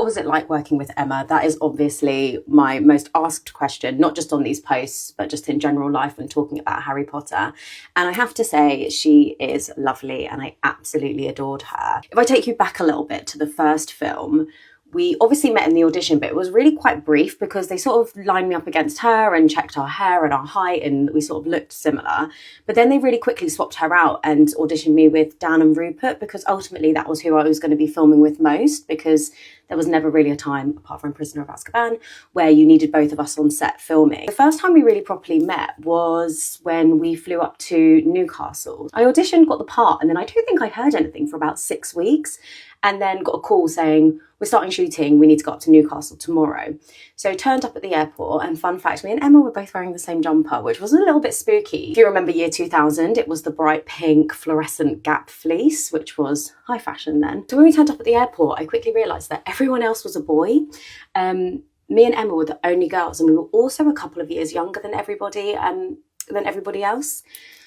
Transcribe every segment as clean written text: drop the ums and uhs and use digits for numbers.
What was it like working with Emma? That is obviously my most asked question, not just on these posts, but just in general life when talking about Harry Potter. And I have to say, she is lovely and I absolutely adored her. If I take you back a little bit to the first film, we obviously met in the audition, but it was really quite brief because they sort of lined me up against her and checked our hair and our height and we sort of looked similar. But then they really quickly swapped her out and auditioned me with Dan and Rupert because ultimately that was who I was going to be filming with most, because there was never really a time, apart from Prisoner of Azkaban, where you needed both of us on set filming. The first time we really properly met was when we flew up to Newcastle. I auditioned, got the part, and then I don't think I heard anything for about 6 weeks, and then got a call saying, we're starting shooting, we need to go up to Newcastle tomorrow. So turned up at the airport, and fun fact, me and Emma were both wearing the same jumper, which was a little bit spooky. If you remember year 2000, it was the bright pink fluorescent Gap fleece, which was high fashion then. So when we turned up at the airport, I quickly realised that everyone else was a boy. Me and Emma were the only girls, and we were also a couple of years younger than everybody else.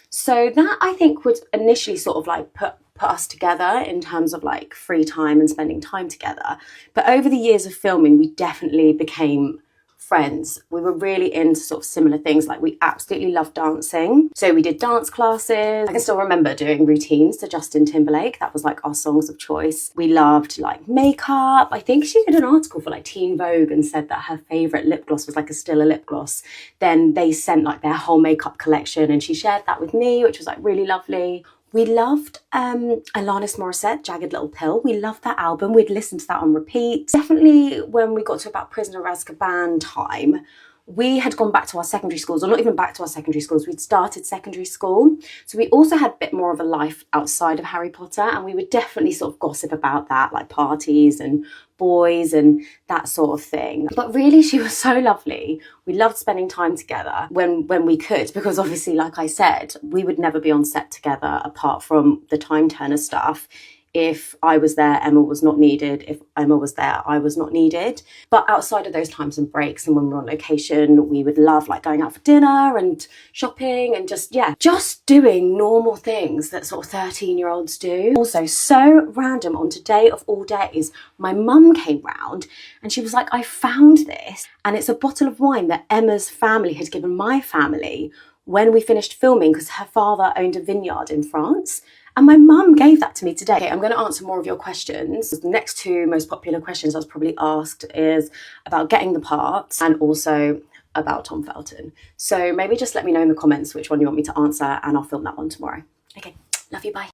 So that, I think, would initially sort of like put us together in terms of like free time and spending time together. But over the years of filming, we definitely became friends. We were really into sort of similar things. Like, we absolutely loved dancing. So we did dance classes. I can still remember doing routines to Justin Timberlake. That was like our songs of choice. We loved like makeup. I think she did an article for like Teen Vogue and said that her favourite lip gloss was like a Stila lip gloss. Then they sent like their whole makeup collection and she shared that with me, which was like really lovely. We loved Alanis Morissette, Jagged Little Pill. We loved that album. We'd listened to that on repeat. Definitely when we got to about Prisoner of Azkaban time, we had gone back to our secondary schools, or not even back to our secondary schools, we'd started secondary school. So we also had a bit more of a life outside of Harry Potter, and we would definitely sort of gossip about that, like parties and boys and that sort of thing. But really, she was so lovely. We loved spending time together when we could, because obviously, like I said, we would never be on set together apart from the time turner stuff. If I was there, Emma was not needed. If Emma was there, I was not needed. But outside of those times and breaks and when we're on location, we would love like going out for dinner and shopping and just doing normal things that sort of 13-year-olds do. Also, so random, on today of all days, my mum came round and she was like, I found this, and it's a bottle of wine that Emma's family had given my family when we finished filming, because her father owned a vineyard in France. And my mum gave that to me today. Okay, I'm going to answer more of your questions. The next two most popular questions I was probably asked is about getting the parts and also about Tom Felton. So maybe just let me know in the comments which one you want me to answer and I'll film that one tomorrow. Okay, love you, bye.